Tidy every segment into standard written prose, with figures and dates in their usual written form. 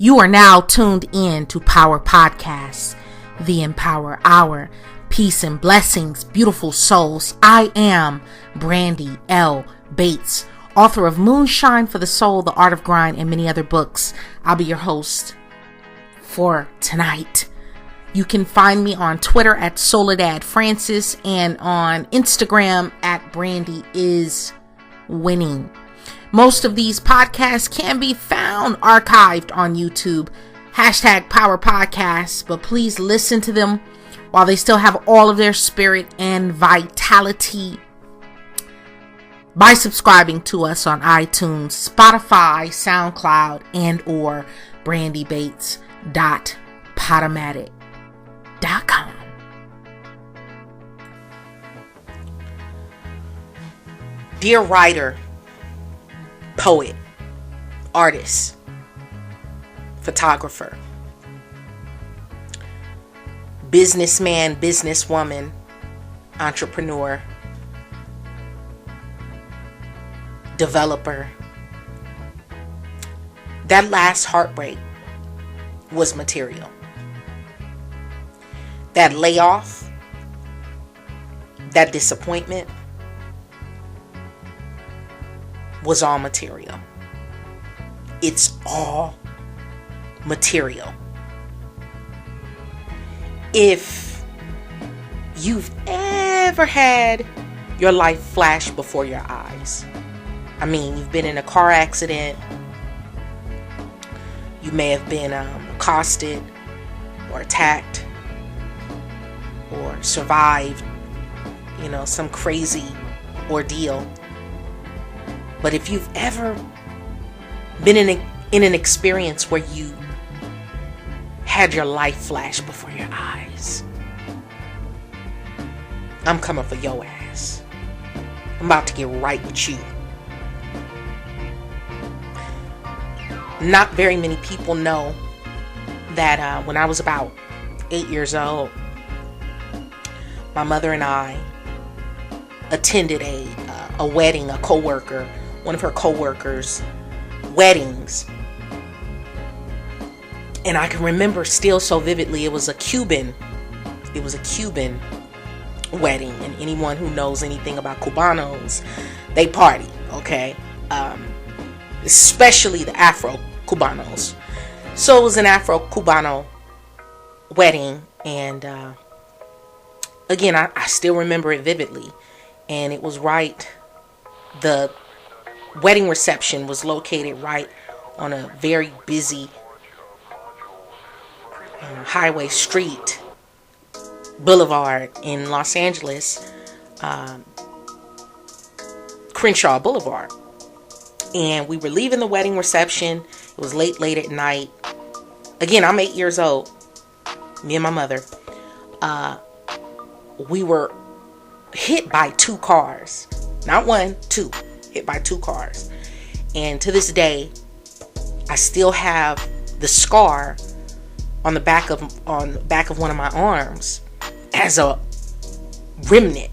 You are now tuned in to Power Podcasts, the Empower Hour. Peace and blessings, beautiful souls. I am Brandi L. Bates, author of Moonshine for the Soul, The Art of Grind, and many other books. I'll be your host for tonight. You can find me on Twitter at Soledad Francis and on Instagram at Brandi is Winning. Most of these podcasts can be found archived on YouTube, hashtag Power Podcasts, but please listen to them while they still have all of their spirit and vitality by subscribing to us on iTunes, Spotify, SoundCloud, and or brandybates.podomatic.com. Dear writer, poet, artist, photographer, businessman, businesswoman, entrepreneur, developer. That last heartbreak was material. That layoff, that disappointment was all material. It's all material. If you've ever had your life flash before your eyes, I mean, you've been in a car accident, you may have been accosted or attacked or survived, some crazy ordeal. But if you've ever been in an experience where you had your life flash before your eyes, I'm coming for your ass. I'm about to get right with you. Not very many people know that when I was about 8 years old, my mother and I attended a wedding, one of her co-workers' weddings. And I can remember still so vividly, it was a Cuban wedding. And anyone who knows anything about Cubanos, they party, okay? Especially the Afro-Cubanos. So it was an Afro-Cubano wedding. And again, I still remember it vividly. And it was the wedding reception was located right on a very busy highway street, boulevard in Los Angeles, Crenshaw Boulevard. And we were leaving the wedding reception. It was late at night. Again, I'm 8 years old. Me and my mother. We were hit by two cars. Not one, two. Hit by two cars. And to this day, I still have the scar on the back of one of my arms as a remnant,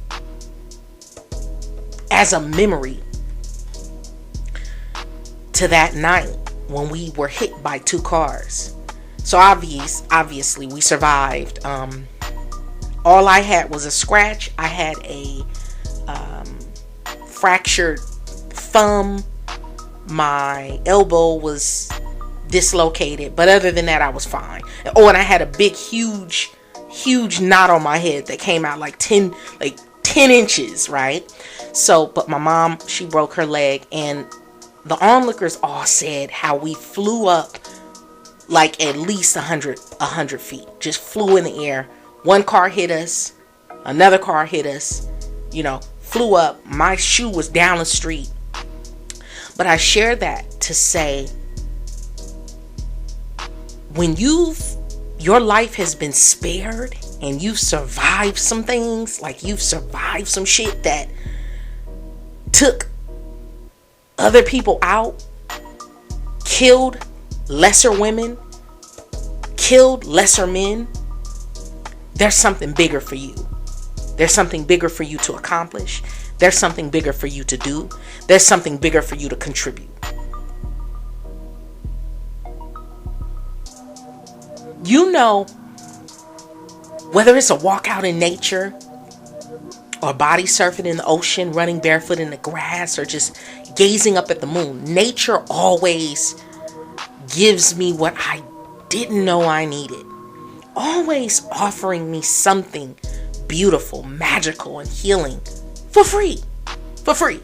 as a memory to that night when we were hit by two cars. So obviously we survived. All I had was a scratch. I had a fractured thumb. My elbow was dislocated, but other than that, I was fine. Oh, and I had a big, huge knot on my head that came out like 10 inches, right? So, but my mom, she broke her leg, and the onlookers all said how we flew up like at least 100 feet. Just flew in the air. One car hit us, another car hit us, flew up. My shoe was down the street. But I share that to say, when your life has been spared and you've survived some things, like you've survived some shit that took other people out, killed lesser women, killed lesser men, there's something bigger for you. There's something bigger for you to accomplish. There's something bigger for you to do. There's something bigger for you to contribute. You know, whether it's a walk out in nature or body surfing in the ocean, running barefoot in the grass, or just gazing up at the moon, nature always gives me what I didn't know I needed. Always offering me something beautiful, magical, and healing for free. For free.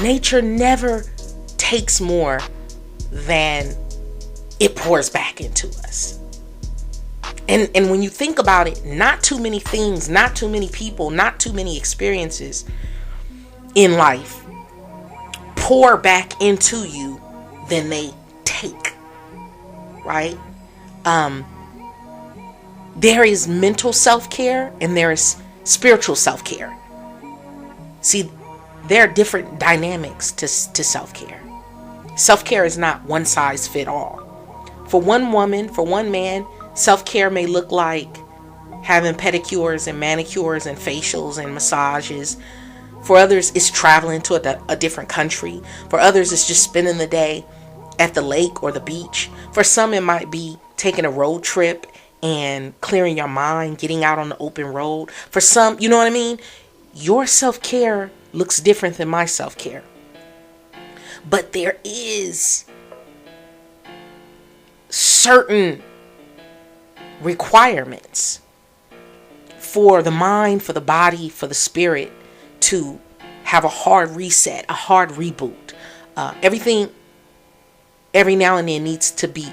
Nature never takes more than it pours back into us. And when you think about it, not too many things, not too many people, not too many experiences in life pour back into you than they take, right? There is mental self-care and there is spiritual self-care. See, there are different dynamics to self-care. Self-care is not one size fit all. For one woman, for one man, self-care may look like having pedicures and manicures and facials and massages. For others, it's traveling to a different country. For others, it's just spending the day at the lake or the beach. For some, it might be taking a road trip and clearing your mind, getting out on the open road. For some, you know what I mean? Your self-care looks different than my self-care. But there is certain requirements for the mind, for the body, for the spirit to have a hard reset, a hard reboot. Everything every now and then needs to be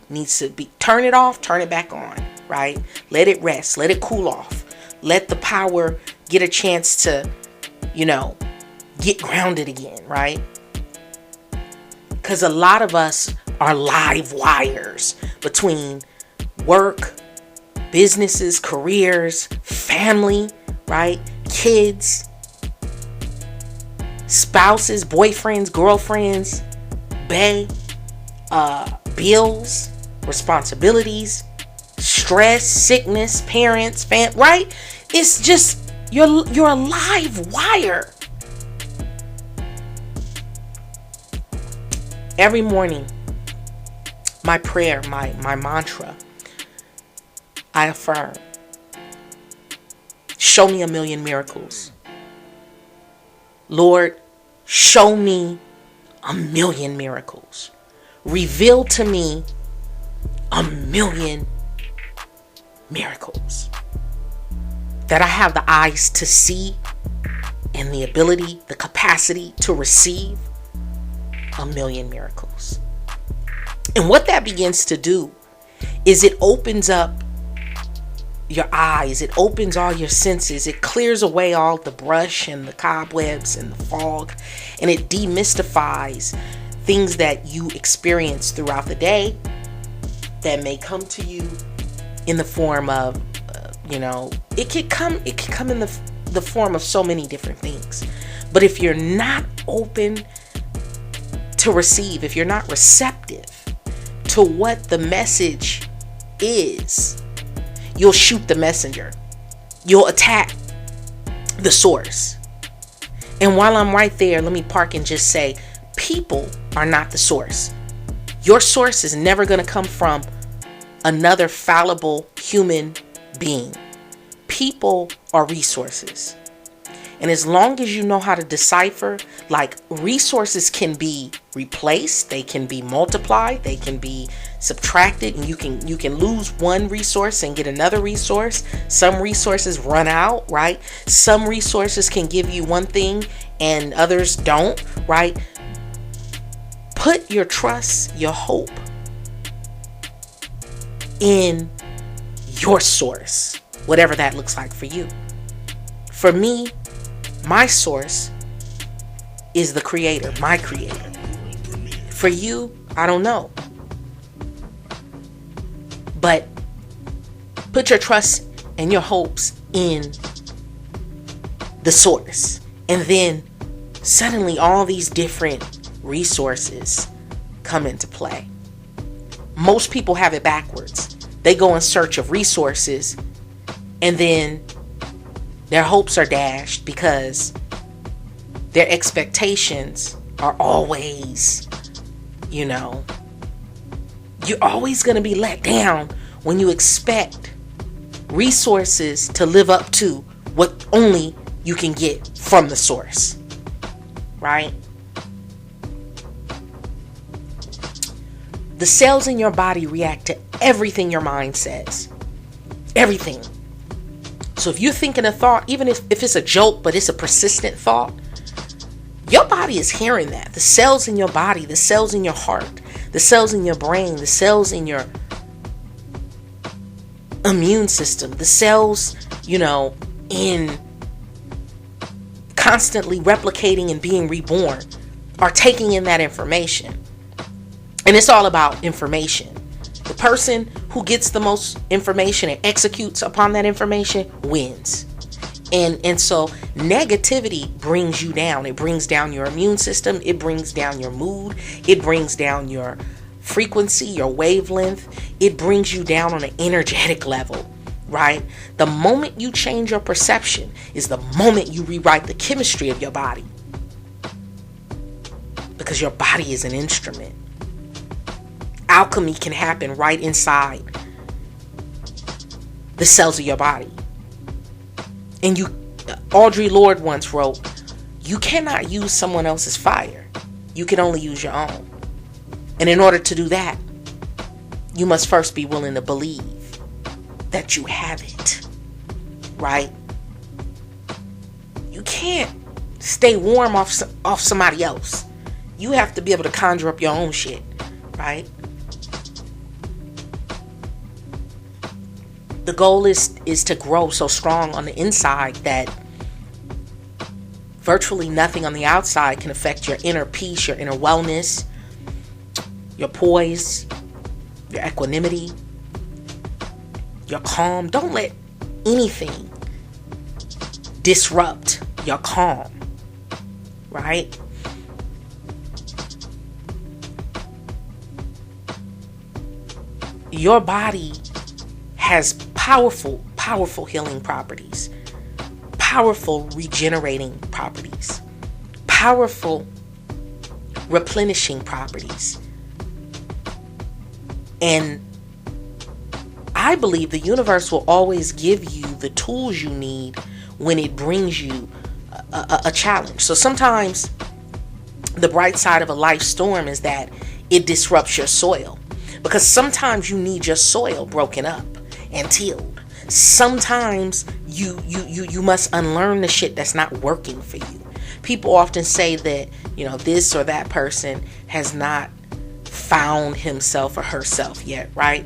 needs to be turn it off, turn it back on, right? Let it rest, let it cool off. Let the power get a chance to, get grounded again, right? Because a lot of us are live wires between work, businesses, careers, family, right? Kids, spouses, boyfriends, girlfriends, bills, responsibilities, stress, sickness, parents, right? It's just, you're a live wire. Every morning, my prayer, my mantra, I affirm, show me 1,000,000 miracles. Lord, show me 1,000,000 miracles. Reveal to me 1,000,000 miracles. That I have the eyes to see and the ability, the capacity to receive 1,000,000 miracles. And what that begins to do is it opens up your eyes. It opens all your senses. It clears away all the brush and the cobwebs and the fog. And it demystifies things that you experience throughout the day that may come to you in the form of, it could come in the form of so many different things. But if you're not open to receive, if you're not receptive to what the message is, you'll shoot the messenger. You'll attack the source. And while I'm right there, let me park and just say, people are not the source. Your source is never going to come from another fallible human being. People are resources. And as long as you know how to decipher, like, resources can be replaced, they can be multiplied, they can be subtracted, and you can lose one resource and get another resource. Some resources run out, right? Some resources can give you one thing and others don't, right? Put your trust, your hope in your source, whatever that looks like for you. For me, my source is the creator, my creator. For you, I don't know. But put your trust and your hopes in the source. And then suddenly all these different resources come into play. Most people have it backwards. They go in search of resources and then their hopes are dashed because their expectations are always, you You're always going to be let down when you expect resources to live up to what only you can get from the source, right? The cells in your body react to everything your mind says. Everything. So if you're thinking a thought, even if it's a joke, but it's a persistent thought, your body is hearing that. The cells in your body, the cells in your heart, the cells in your brain, the cells in your immune system, the cells, in constantly replicating and being reborn are taking in that information. And it's all about information. The person who gets the most information and executes upon that information wins. And so negativity brings you down. It brings down your immune system. It brings down your mood. It brings down your frequency, your wavelength. It brings you down on an energetic level, right? The moment you change your perception is the moment you rewrite the chemistry of your body. Because your body is an instrument. Alchemy can happen right inside the cells of your body. And Audre Lorde once wrote, you cannot use someone else's fire. You can only use your own. And in order to do that, you must first be willing to believe that you have it, right? You can't stay warm off somebody else. You have to be able to conjure up your own shit, right? The goal is to grow so strong on the inside that virtually nothing on the outside can affect your inner peace, your inner wellness, your poise, your equanimity, your calm. Don't let anything disrupt your calm, right? Your body has powerful healing properties, powerful regenerating properties, powerful replenishing properties. And I believe the universe will always give you the tools you need when it brings you a challenge. So sometimes the bright side of a life storm is that it disrupts your soil. Because sometimes you need your soil broken up and tilled. Sometimes you must unlearn the shit that's not working for you. People often say that, this or that person has not found himself or herself yet, right?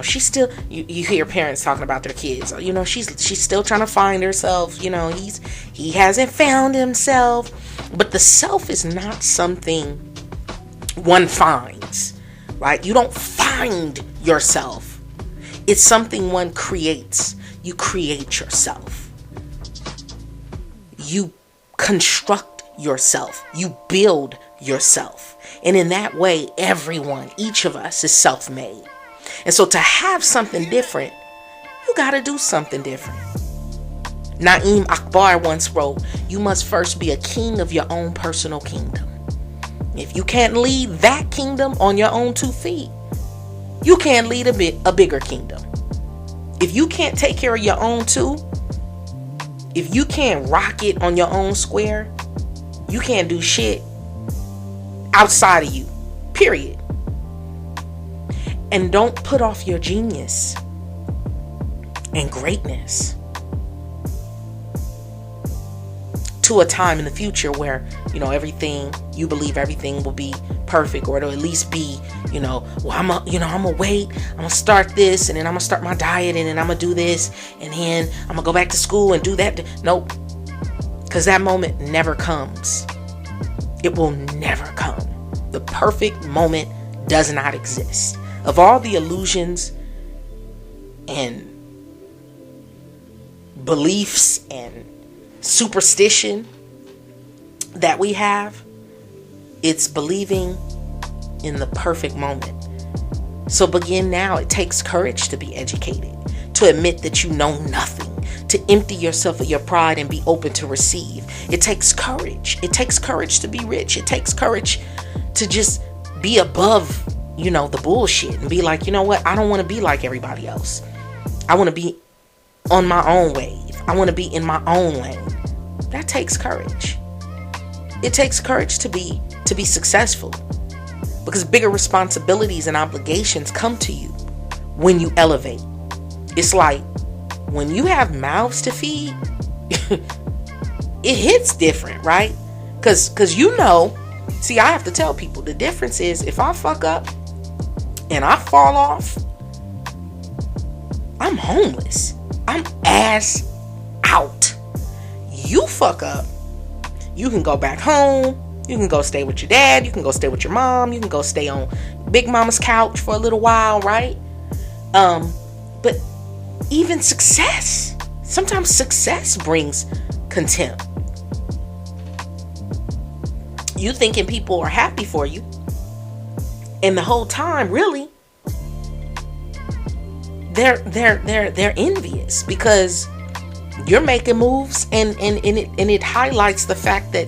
She's still, you hear parents talking about their kids, she's still trying to find herself, he hasn't found himself. But the self is not something one finds, right? You don't find yourself. It's something one creates. You create yourself. You construct yourself. You build yourself. And in that way, everyone, each of us is self-made. And so to have something different, you got to do something different. Naeem Akbar once wrote, you must first be a king of your own personal kingdom. If you can't lead that kingdom on your own 2 feet, you can't lead a bigger kingdom. If you can't take care of your own 2, if you can't rock it on your own square, you can't do shit outside of you, period. And don't put off your genius and greatness to a time in the future where, you believe everything will be perfect, or it'll at least be, I'm gonna wait, I'm gonna start this, and then I'm gonna start my diet, and then I'm gonna do this, and then I'm gonna go back to school and do that. Nope. Because that moment never comes. It will never come. The perfect moment does not exist. Of all the illusions and beliefs and superstition that we have, it's believing in the perfect moment. So begin now. It takes courage to be educated, to admit that you know nothing, to empty yourself of your pride and be open to receive. It takes courage. It takes courage to be rich. It takes courage to just be above the bullshit and be like, you know what? I don't want to be like everybody else. I want to be on my own wave. I want to be in my own lane. That takes courage. It takes courage to be successful, because bigger responsibilities and obligations come to you when you elevate. It's like when you have mouths to feed, it hits different, right? Because see, I have to tell people the difference is, if I fuck up and I fall off, I'm homeless. I'm ass out. You fuck up, you can go back home. You can go stay with your dad. You can go stay with your mom. You can go stay on Big Mama's couch for a little while, right? But even success, sometimes success brings contempt. You thinking people are happy for you, and the whole time, really, they're envious because you're making moves, and it highlights the fact that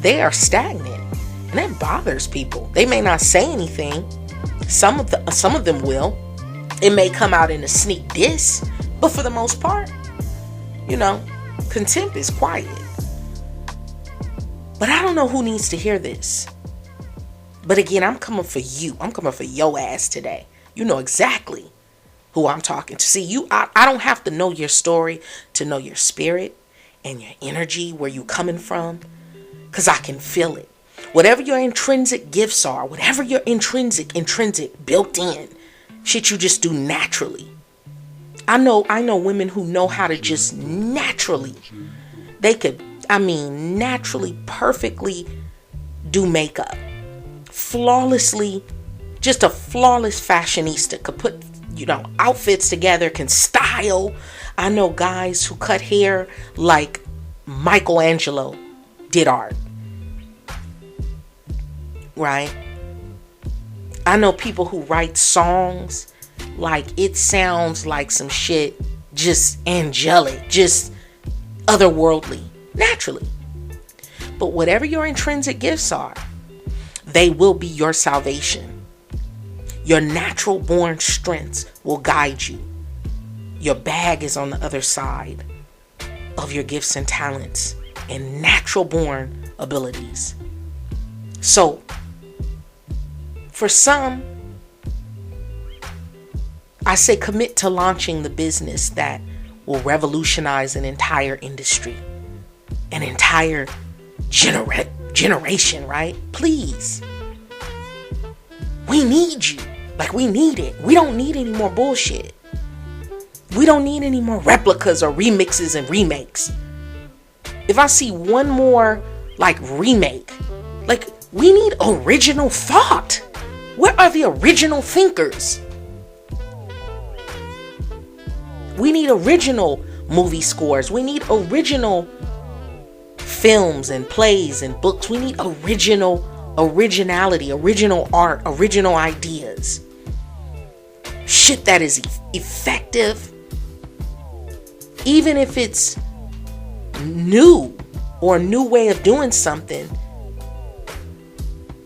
they are stagnant, and that bothers people. They may not say anything. Some of them will. It may come out in a sneak diss, but for the most part, contempt is quiet. But I don't know who needs to hear this. But again, I'm coming for you. I'm coming for your ass today. You know exactly who I'm talking to. See, I don't have to know your story to know your spirit and your energy, where you coming from, because I can feel it. Whatever your intrinsic gifts are, whatever your intrinsic, built in, shit you just do naturally. I know women who know how to just naturally, naturally, perfectly do makeup. Flawlessly, just a flawless fashionista, could put, outfits together, can style. I know guys who cut hair like Michelangelo did art. Right? I know people who write songs like it sounds like some shit just angelic, just otherworldly, naturally. But whatever your intrinsic gifts are, they will be your salvation. Your natural born strengths will guide you. Your bag is on the other side of your gifts and talents and natural born abilities. So, for some, I say commit to launching the business that will revolutionize an entire industry, an entire generation, right? Please. We need you. Like, we need it. We don't need any more bullshit. We don't need any more replicas or remixes and remakes. If I see one more remake, we need original thought. Where are the original thinkers? We need original movie scores. We need original films and plays and books. We need originality, original art, original ideas. Shit that is effective. Even if it's new or a new way of doing something,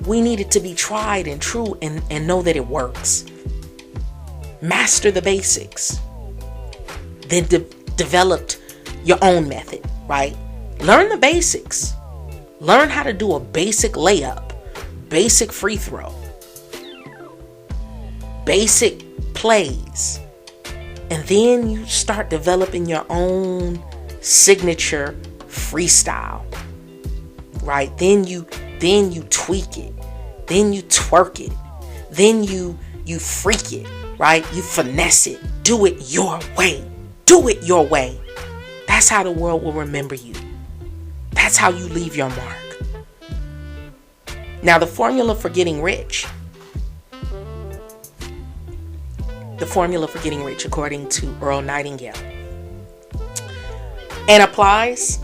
we need it to be tried and true and know that it works. Master the basics. Then developed your own method, right? Learn the basics. Learn how to do a basic layup, basic free throw, basic plays. And then you start developing your own signature freestyle, right? Then you tweak it. Then you twerk it. Then you freak it, right? You finesse it. Do it your way. Do it your way. That's how the world will remember you. That's how you leave your mark. Now, the formula for getting rich. The formula for getting rich, according to Earl Nightingale. And applies.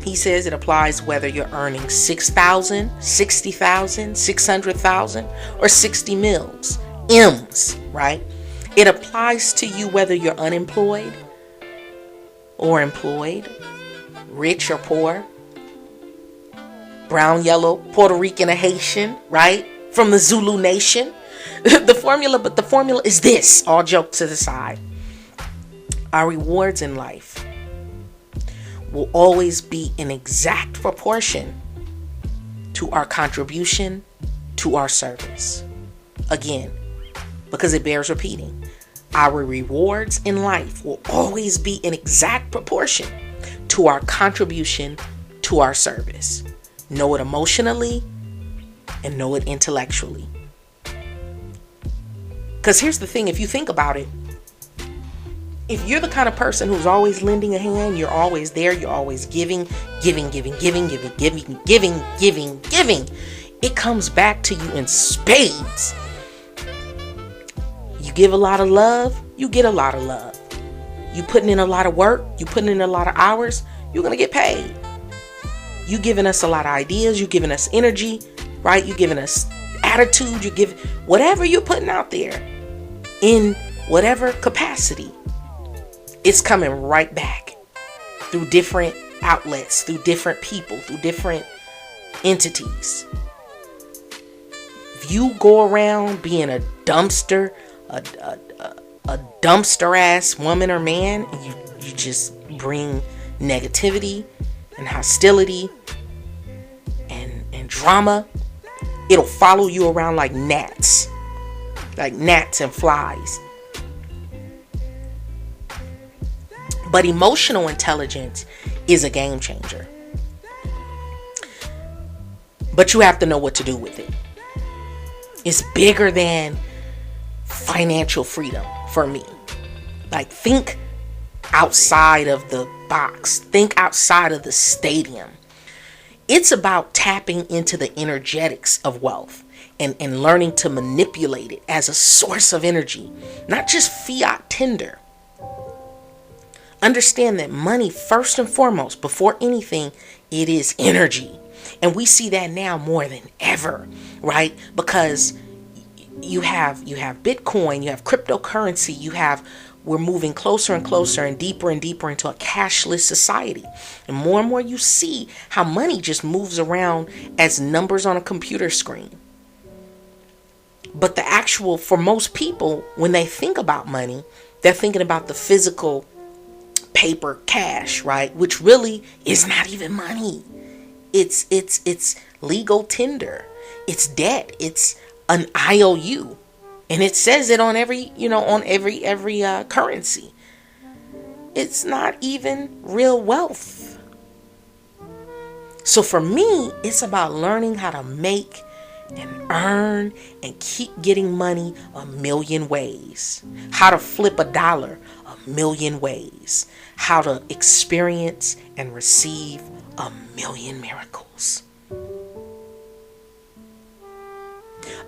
He says it applies whether you're earning 6,000, 60,000, 600,000, or 60 mils. M's, right? It applies to you whether you're unemployed or employed, rich or poor, brown, yellow, Puerto Rican, or Haitian, right? From the Zulu nation. But the formula is this, all jokes to the side. Our rewards in life will always be in exact proportion to our contribution to our service. Again, because it bears repeating, our rewards in life will always be in exact proportion to our contribution to our service. Know it emotionally and know it intellectually. Because here's the thing, if you think about it, if you're the kind of person who's always lending a hand, you're always there, you're always giving, it comes back to you in spades. You give a lot of love, you get a lot of love. You putting in a lot of work, you putting in a lot of hours, you're going to get paid. You giving us a lot of ideas, you giving us energy, right? You giving us attitude, you give whatever you're putting out there in whatever capacity, it's coming right back through different outlets, through different people, through different entities. If you go around being a dumpster, a dumpster ass woman or man, and you just bring negativity and hostility and drama, it'll follow you around like gnats and flies. But emotional intelligence is a game changer. But you have to know what to do with it. It's bigger than financial freedom for me. Like, think outside of the box. Think outside of the stadium. It's about tapping into the energetics of wealth and learning to manipulate it as a source of energy, not just fiat tender. Understand that money, first and foremost, before anything, it is energy. And we see that now more than ever, right? Because you have Bitcoin, you have cryptocurrency, we're moving closer and closer and deeper into a cashless society. And more you see how money just moves around as numbers on a computer screen. But for most people, when they think about money, they're thinking about the physical paper cash, right? Which really is not even money. It's legal tender. It's debt. It's an IOU. And it says it on every currency. It's not even real wealth. So for me, it's about learning how to make and earn and keep getting money a million ways. How to flip a dollar a million ways. How to experience and receive a million miracles.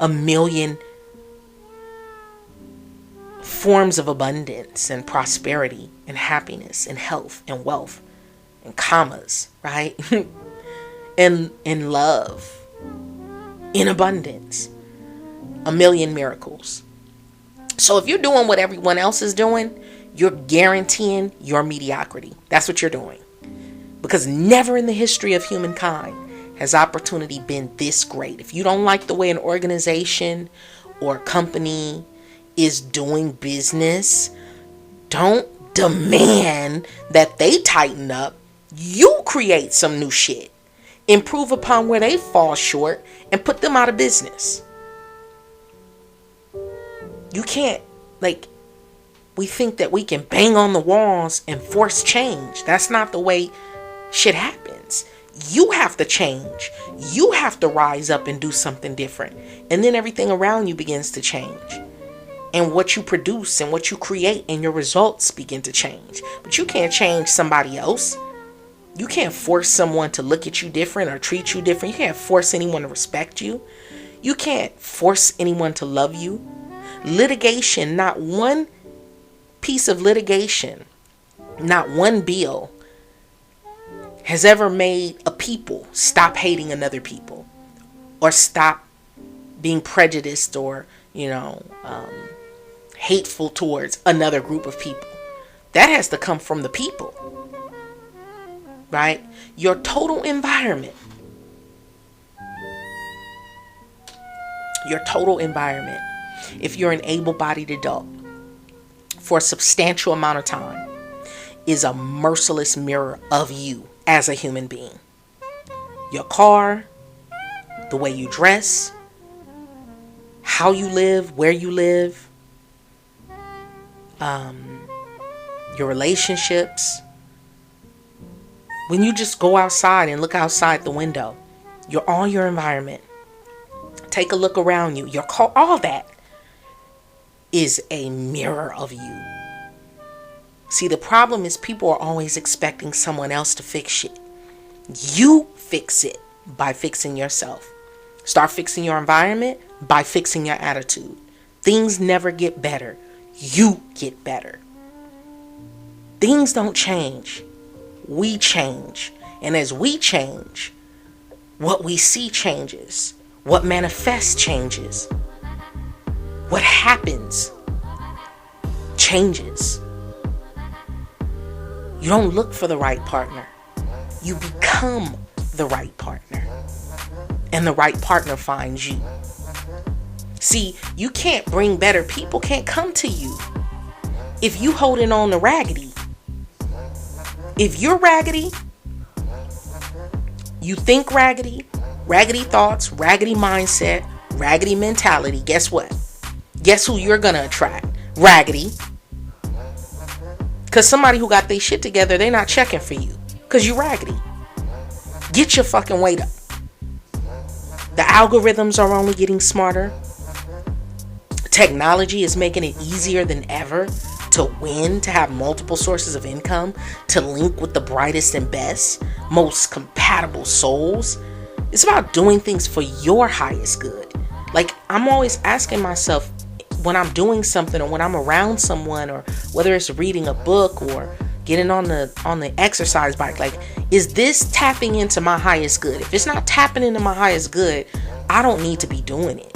A million forms of abundance and prosperity and happiness and health and wealth and commas, right? and love in abundance. A million miracles. So if you're doing what everyone else is doing, you're guaranteeing your mediocrity. That's what you're doing. Because never in the history of humankind has opportunity been this great. If you don't like the way an organization or company is doing business, don't demand that they tighten up. You create some new shit. Improve upon where they fall short and put them out of business. You can't, we think that we can bang on the walls and force change. That's not the way shit happens. You have to change. You have to rise up and do something different. And then everything around you begins to change. And what you produce and what you create and your results begin to change. But you can't change somebody else. You can't force someone to look at you different or treat you different. You can't force anyone to respect you. You can't force anyone to love you. Litigation, not one piece of litigation, not one bill has ever made a people stop hating another people or stop being prejudiced or, hateful towards another group of people. That has to come from the people, right? Your total environment. if you're an able-bodied adult, for a substantial amount of time, is a merciless mirror of you as a human being. Your car, the way you dress, how you live, where you live, your relationships. When you just go outside and look outside the window, all your environment. Take a look around you. All that is a mirror of you. See, the problem is people are always expecting someone else to fix shit. You fix it by fixing yourself. Start fixing your environment by fixing your attitude. Things never get better. You get better. Things don't change. We change. And as we change, what we see changes. What manifests changes. What happens changes. You don't look for the right partner. You become the right partner. And the right partner finds you. See, you can't bring better people, can't come to you if you holding on to raggedy. If you're raggedy, you think raggedy, raggedy thoughts, raggedy mindset, raggedy mentality, guess what? Guess who you're gonna attract? Raggedy. Because somebody who got their shit together, they're not checking for you. Because you're raggedy. Get your fucking weight up. The algorithms are only getting smarter. Technology is making it easier than ever to win, to have multiple sources of income, to link with the brightest and best, most compatible souls. It's about doing things for your highest good. Like, I'm always asking myself when I'm doing something or when I'm around someone, or whether it's reading a book or getting on the exercise bike, like, is this tapping into my highest good? If it's not tapping into my highest good, I don't need to be doing it.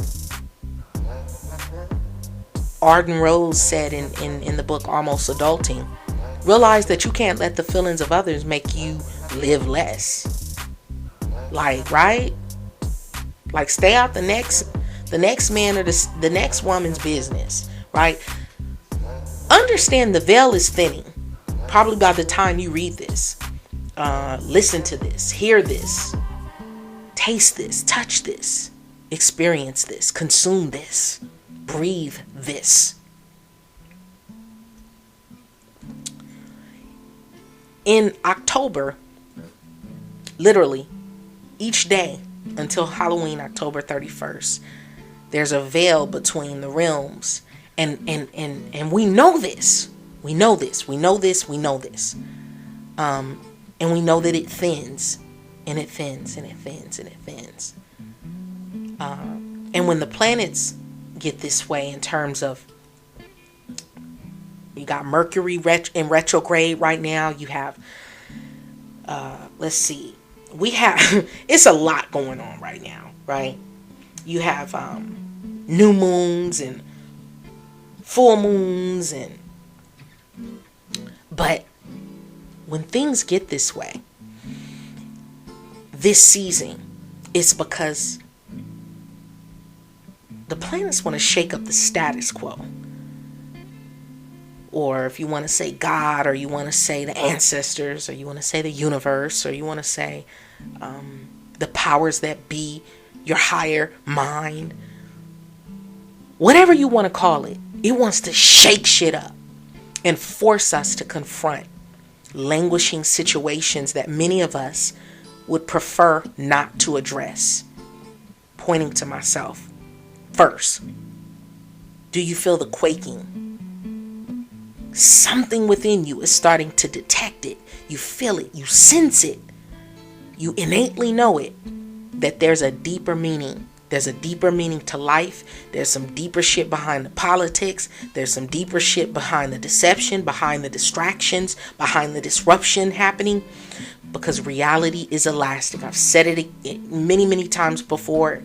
Arden Rose said in the book Almost Adulting, realize that you can't let the feelings of others make you live less. Like, right? Like, stay out the next man or the next woman's business, right? Understand the veil is thinning. Probably by the time you read this, listen to this, hear this, taste this, touch this, experience this, consume this, breathe this. In October, literally each day until Halloween, October 31st, there's a veil between the realms, and we know this. We know this. And we know that it thins, and it thins, and it thins, and it thins. And when the planets get this way, in terms of, you got Mercury in retrograde right now. You have, let's see, we have, it's a lot going on right now, right? You have new moons and full moons, but when things get this way, this season, it's because the planets want to shake up the status quo. Or if you want to say God, or you want to say the ancestors, or you want to say the universe, or you want to say the powers that be, your higher mind, whatever you want to call it, it wants to shake shit up and force us to confront languishing situations that many of us would prefer not to address. Pointing to myself first. Do you feel the quaking? Something within you is starting to detect it. You feel it. You sense it. You innately know it. That there's a deeper meaning. There's a deeper meaning to life. There's some deeper shit behind the politics. There's some deeper shit behind the deception, behind the distractions, behind the disruption happening. Because reality is elastic. I've said it many, many times before.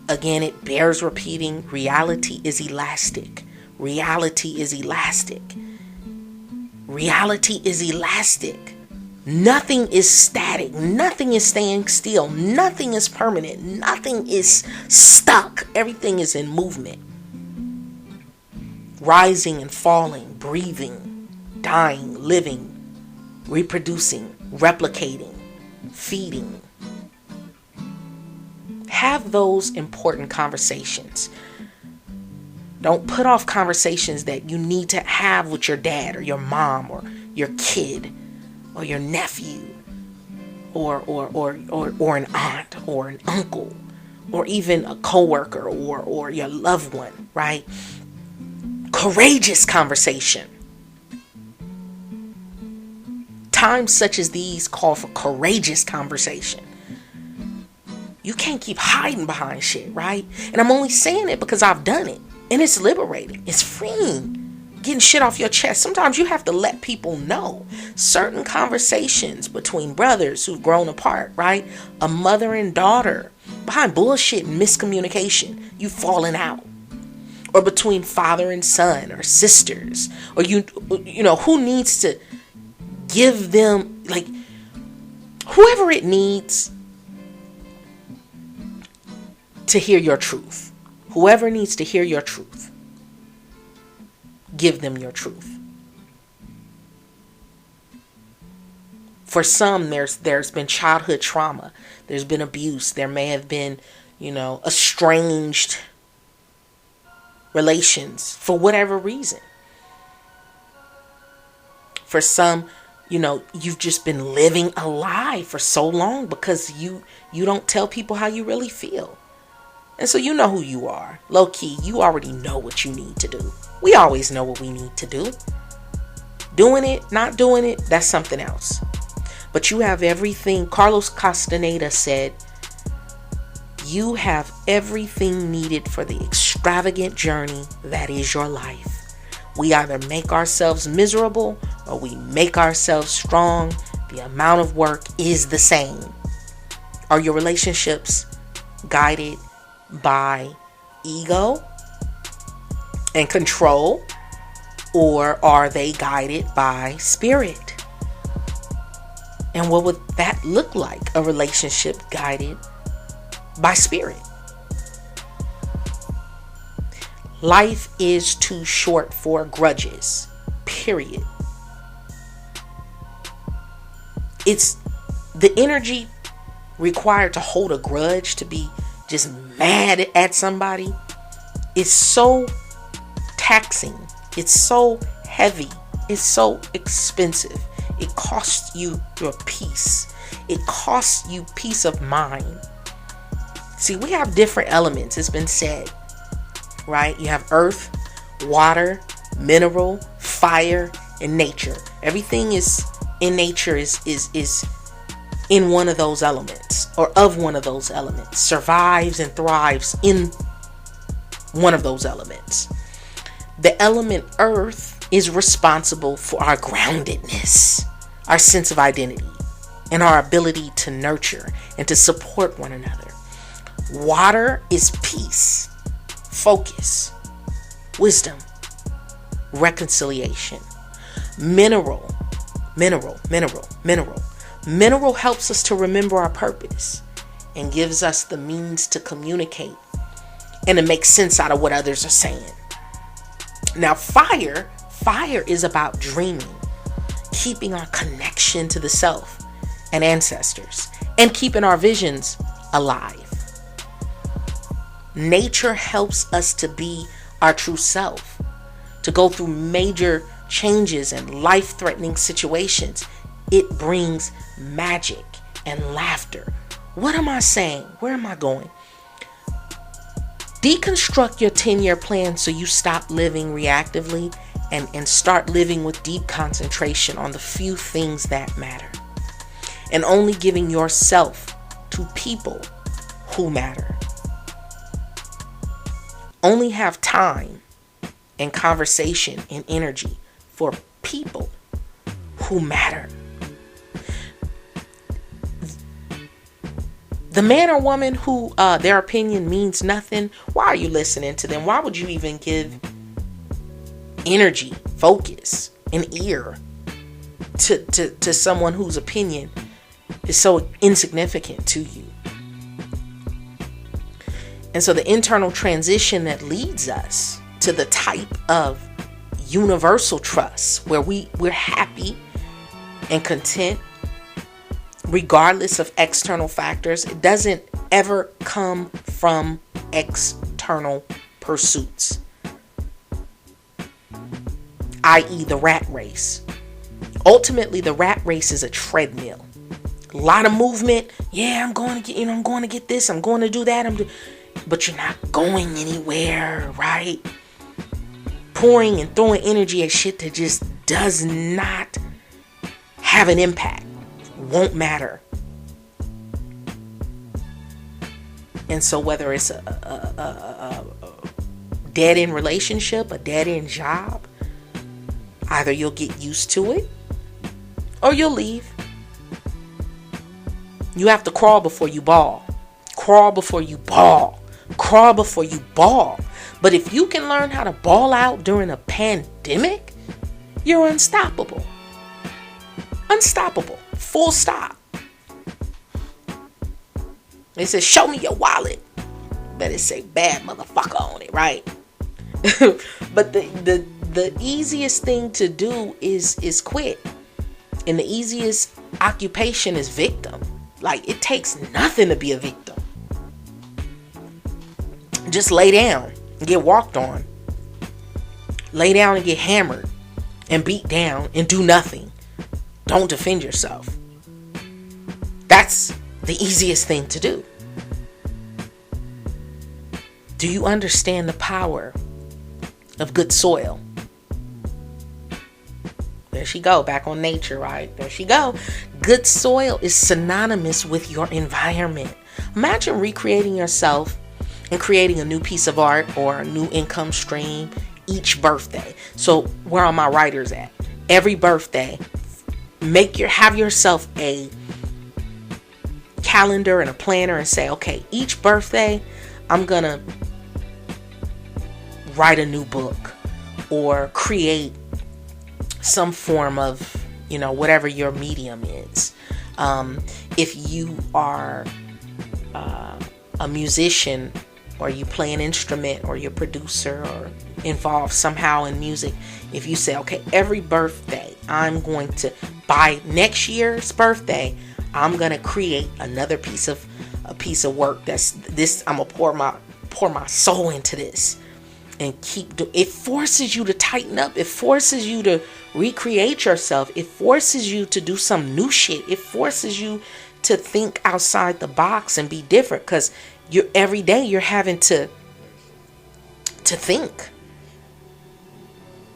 Again, it bears repeating. Reality is elastic. Reality is elastic. Reality is elastic. Nothing is static. Nothing is staying still. Nothing is permanent. Nothing is stuck. Everything is in movement. rising and falling, breathing, dying, living, reproducing, replicating, feeding. Have those important conversations. Don't put off conversations that you need to have with your dad or your mom or your kid or your nephew or an aunt or an uncle or even a coworker or your loved one, right? Courageous conversation. Times such as these call for courageous conversation. You can't keep hiding behind shit, right? And I'm only saying it because I've done it. And it's liberating. It's freeing. Getting shit off your chest. Sometimes you have to let people know. Certain conversations between brothers who've grown apart, right? A mother and daughter. Behind bullshit and miscommunication, you've fallen out. Or between father and son or sisters. Or you know, who needs to give them, like, whoever it needs to hear your truth. Whoever needs to hear your truth, give them your truth. For some, there's been childhood trauma. There's been abuse. There may have been, estranged relations for whatever reason. For some, you've just been living a lie for so long because you don't tell people how you really feel. And so you know who you are. Low key, you already know what you need to do. We always know what we need to do. Doing it, not doing it, that's something else. But you have everything. Carlos Castaneda said, you have everything needed for the extravagant journey that is your life. We either make ourselves miserable or we make ourselves strong. The amount of work is the same. Are your relationships guided by ego and control, or are they guided by spirit? And what would that look like, a relationship guided by spirit? Life is too short for grudges, period. It's the energy required to hold a grudge, to be just mad at somebody. It's so taxing. It's so heavy. It's so expensive. It costs you your peace. It costs you peace of mind. See, we have different elements. It's been said, right? You have earth, water, mineral, fire, and nature. Everything is in nature is in one of those elements, or of one of those elements, survives and thrives in one of those elements. The element earth is responsible for our groundedness, our sense of identity, and our ability to nurture and to support one another. Water is peace, focus, wisdom, reconciliation. Mineral helps us to remember our purpose and gives us the means to communicate and to make sense out of what others are saying. Now, fire is about dreaming, keeping our connection to the self and ancestors, and keeping our visions alive. Nature helps us to be our true self, to go through major changes and life-threatening situations. It brings magic and laughter. What am I saying? Where am I going? Deconstruct your 10-year plan so you stop living reactively and start living with deep concentration on the few things that matter. And only giving yourself to people who matter. Only have time and conversation and energy for people who matter. The man or woman who their opinion means nothing, why are you listening to them? Why would you even give energy, focus, an ear to someone whose opinion is so insignificant to you? And so the internal transition that leads us to the type of universal trust where we're happy and content regardless of external factors. It doesn't ever come from external pursuits, i.e. the rat race. Ultimately, the rat race is a treadmill. A lot of movement. Yeah, I'm going to get this. I'm going to do that. But you're not going anywhere, right? Pouring and throwing energy at shit that just does not have an impact. Won't matter. And so whether it's a dead-end relationship, a dead-end job, either you'll get used to it or you'll leave. You have to crawl before you ball. Crawl before you ball. Crawl before you ball. But if you can learn how to ball out during a pandemic, you're unstoppable. Unstoppable. Full stop. It says, show me your wallet. Better say bad motherfucker on it, right? But the easiest thing to do is quit. And the easiest occupation is victim. Like, it takes nothing to be a victim. Just lay down and get walked on. Lay down and get hammered and beat down and do nothing. Don't defend yourself. That's the easiest thing to do. Do you understand the power of good soil? There she go, back on nature, right? There she go. Good soil is synonymous with your environment. Imagine recreating yourself and creating a new piece of art or a new income stream each birthday. So where are my writers at? Every birthday, have yourself a calendar and a planner and say, okay, each birthday I'm gonna write a new book or create some form of, whatever your medium is. If you are a musician, or you play an instrument, or you're a producer, or involved somehow in music, if you say, okay, every birthday I'm going to, by next year's birthday, I'm gonna create another piece of work I'm gonna pour my soul into this and it forces you to tighten up. It forces you to recreate yourself. It forces you to do some new shit. It forces you to think outside the box and be different, because every day you're having to think,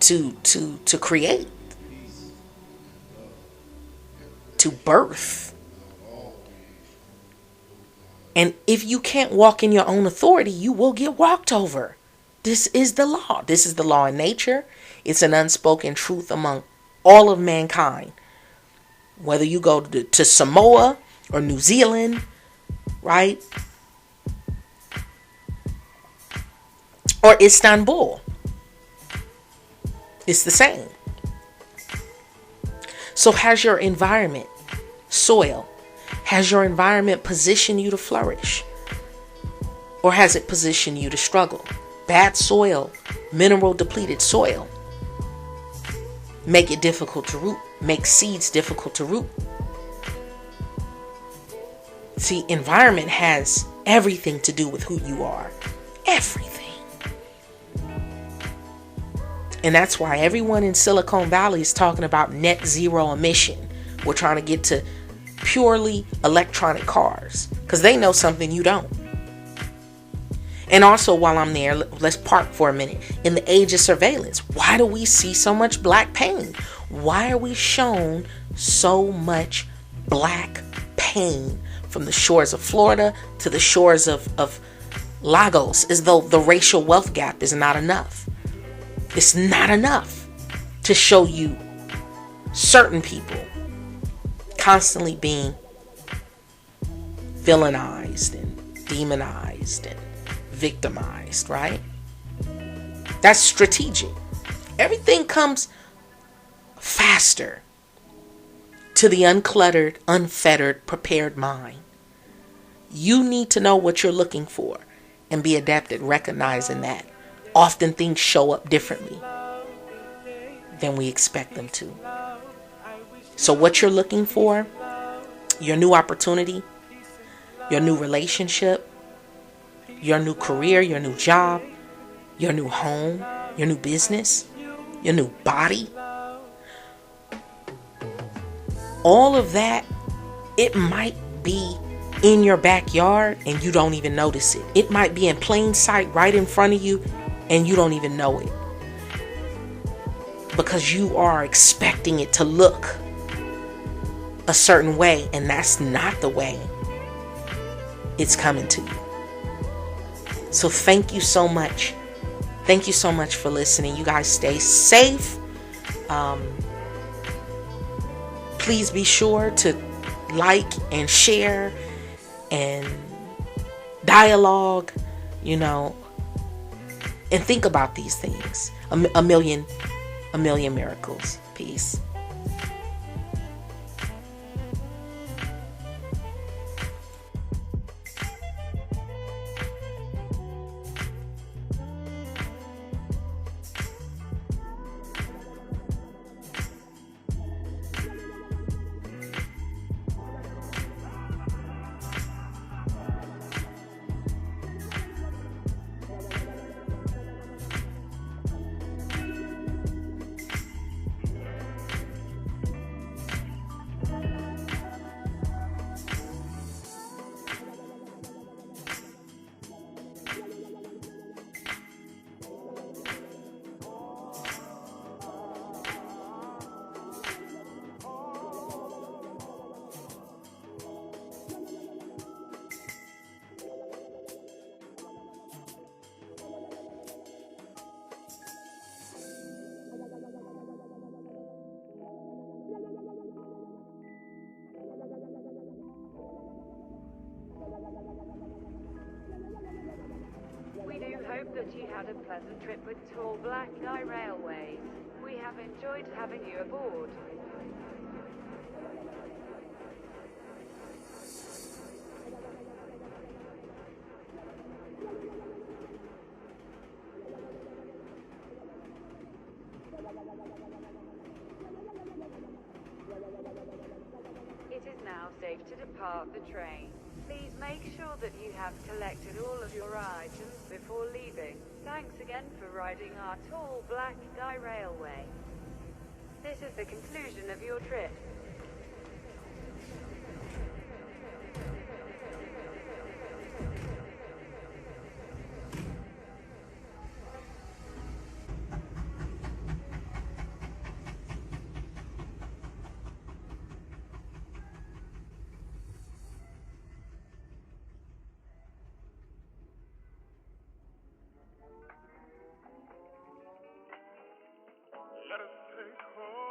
to create, to birth. And if you can't walk in your own authority, you will get walked over. This is the law. This is the law in nature. It's an unspoken truth among all of mankind. Whether you go to Samoa or New Zealand, right? Or Istanbul. It's the same. So has your environment, soil, has your environment positioned you to flourish? Or has it positioned you to struggle? Bad soil, mineral depleted soil, make it difficult to root, make seeds difficult to root. See, environment has everything to do with who you are. Everything. And that's why everyone in Silicon Valley is talking about net zero emission. We're trying to get to purely electronic cars, because they know something you don't. And also, while I'm there, let's park for a minute. In the age of surveillance, why do we see so much black pain? Why are we shown so much black pain from the shores of Florida to the shores of Lagos, as though the racial wealth gap is not enough? It's not enough to show you certain people constantly being villainized and demonized and victimized, right? That's strategic. Everything comes faster to the uncluttered, unfettered, prepared mind. You need to know what you're looking for and be adept at recognizing that. Often things show up differently. than we expect them to. So what you're looking for, your new opportunity, your new relationship, your new career, your new job, your new home, your new business, your new body, all of that, it might be in your backyard and you don't even notice it. It might be in plain sight right in front of you and you don't even know it, because you are expecting it to look a certain way, and that's not the way it's coming to you. So thank you so much. Thank you so much for listening. You guys stay safe. Please be sure to like and share and dialogue, and think about these things. A million miracles. Peace. We do hope that you had a pleasant trip with Tall Black Guy Railways. We have enjoyed having you aboard. It is now safe to depart the train. Please make sure that you have collected all of your items before leaving. Thanks again for riding our Tall Black Guy Railway. This is the conclusion of your trip. Let us take home.